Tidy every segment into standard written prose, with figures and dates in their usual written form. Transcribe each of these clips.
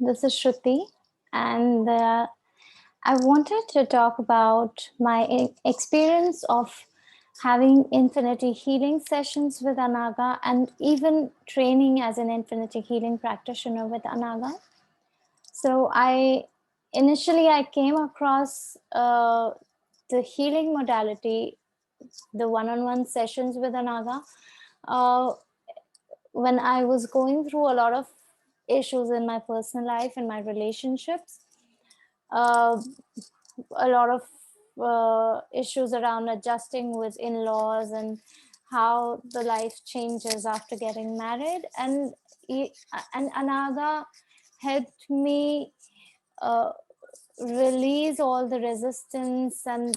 This is Shruti, and I wanted to talk about my experience of having infinity healing sessions with Anaga and even training as an infinity healing practitioner with Anaga. So, I came across the healing modality, the one-on-one sessions with Anaga, uh, when I was going through a lot of issues in my personal life and my relationships. Uh, a lot of issues around adjusting with in-laws and how the life changes after getting married, and Anaga helped me uh, release all the resistance and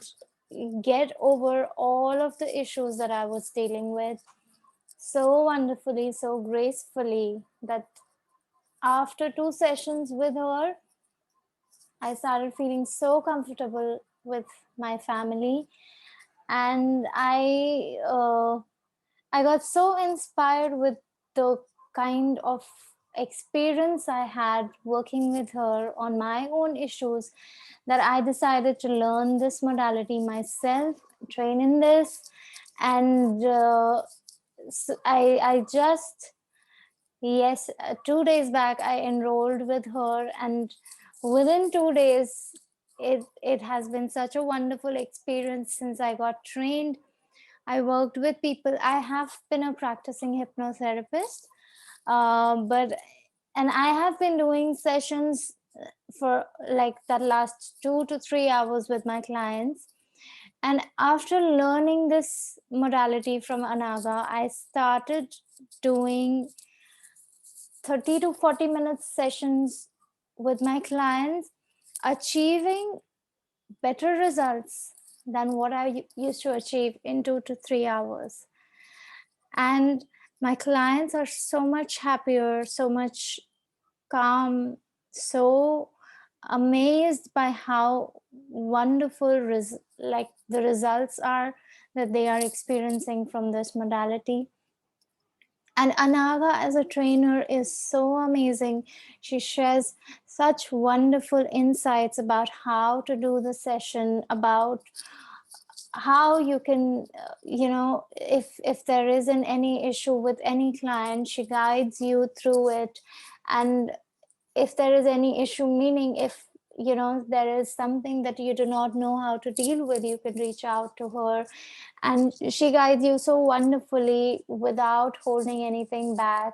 get over all of the issues that I was dealing with so wonderfully, so gracefully, that after 2 sessions with her, I started feeling so comfortable with my family, and I got so inspired with the kind of experience I had working with her on my own issues that I decided to learn this modality myself, train in this, and so I just yes, 2 days back I enrolled with her, and within 2 days, it has been such a wonderful experience since I got trained. I worked with people. I have been a practicing hypnotherapist, but and I have been doing sessions for like that last 2 to 3 hours with my clients. And after learning this modality from Anaga, I started doing 30 to 40 minutes sessions with my clients, achieving better results than what I used to achieve in 2 to 3 hours. And my clients are so much happier, so much calm, so amazed by how wonderful like the results are that they are experiencing from this modality. And Anaga as a trainer is so amazing. She shares such wonderful insights about how to do the session, about how you can, if there isn't any issue with any client, she guides you through it. And if there is any issue, meaning if there is something that you do not know how to deal with, you can reach out to her, and she guides you so wonderfully without holding anything back.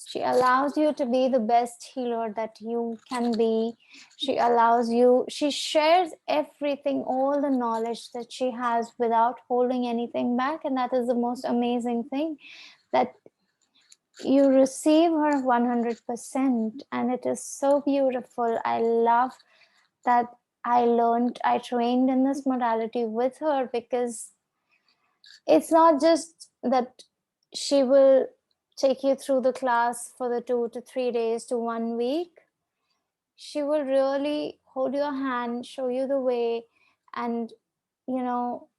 She allows you to be the best healer that you can be. She shares everything, all the knowledge that she has without holding anything back. And that is the most amazing thing, that you receive her 100%. And it is so beautiful. I love that I trained in this modality with her, because it's not just that she will take you through the class for the 2 to 3 days to 1 week. She will really hold your hand, show you the way, and you know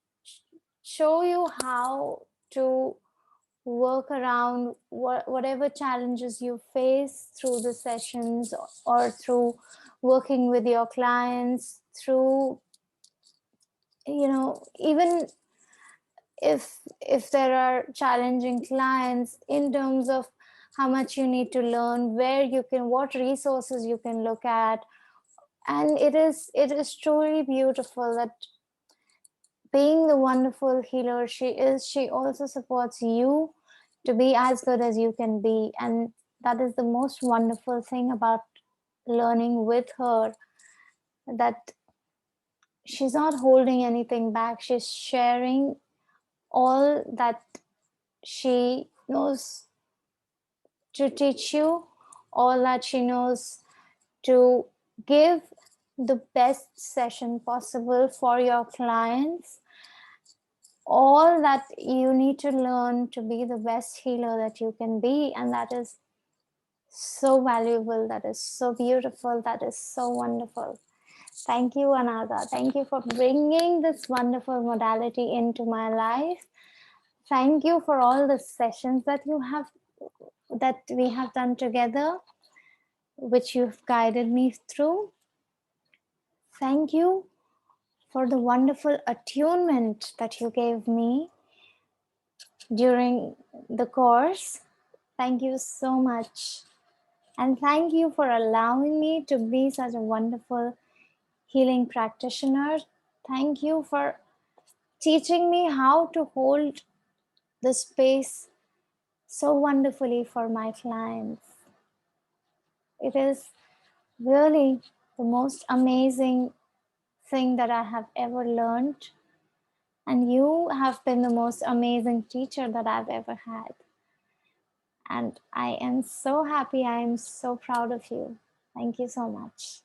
show you how to work around whatever challenges you face through the sessions, or through working with your clients, through even if there are challenging clients, in terms of how much you need to learn, what resources you can look at. And it is truly beautiful that, being the wonderful healer she is, she also supports you to be as good as you can be. And that is the most wonderful thing about learning with her, that she's not holding anything back. She's sharing all that she knows to teach you, all that she knows to give the best session possible for your clients, all that you need to learn to be the best healer that you can be. And that is so valuable, that is so beautiful, that is so wonderful. Thank you, Anaga. Thank you for bringing this wonderful modality into my life. Thank you for all the sessions that we have done together. which you've guided me through. Thank you for the wonderful attunement that you gave me during the course. Thank you so much. And thank you for allowing me to be such a wonderful healing practitioner. Thank you for teaching me how to hold the space so wonderfully for my clients. It is really the most amazing thing that I have ever learned. And you have been the most amazing teacher that I've ever had. And I am so happy. I am so proud of you. Thank you so much.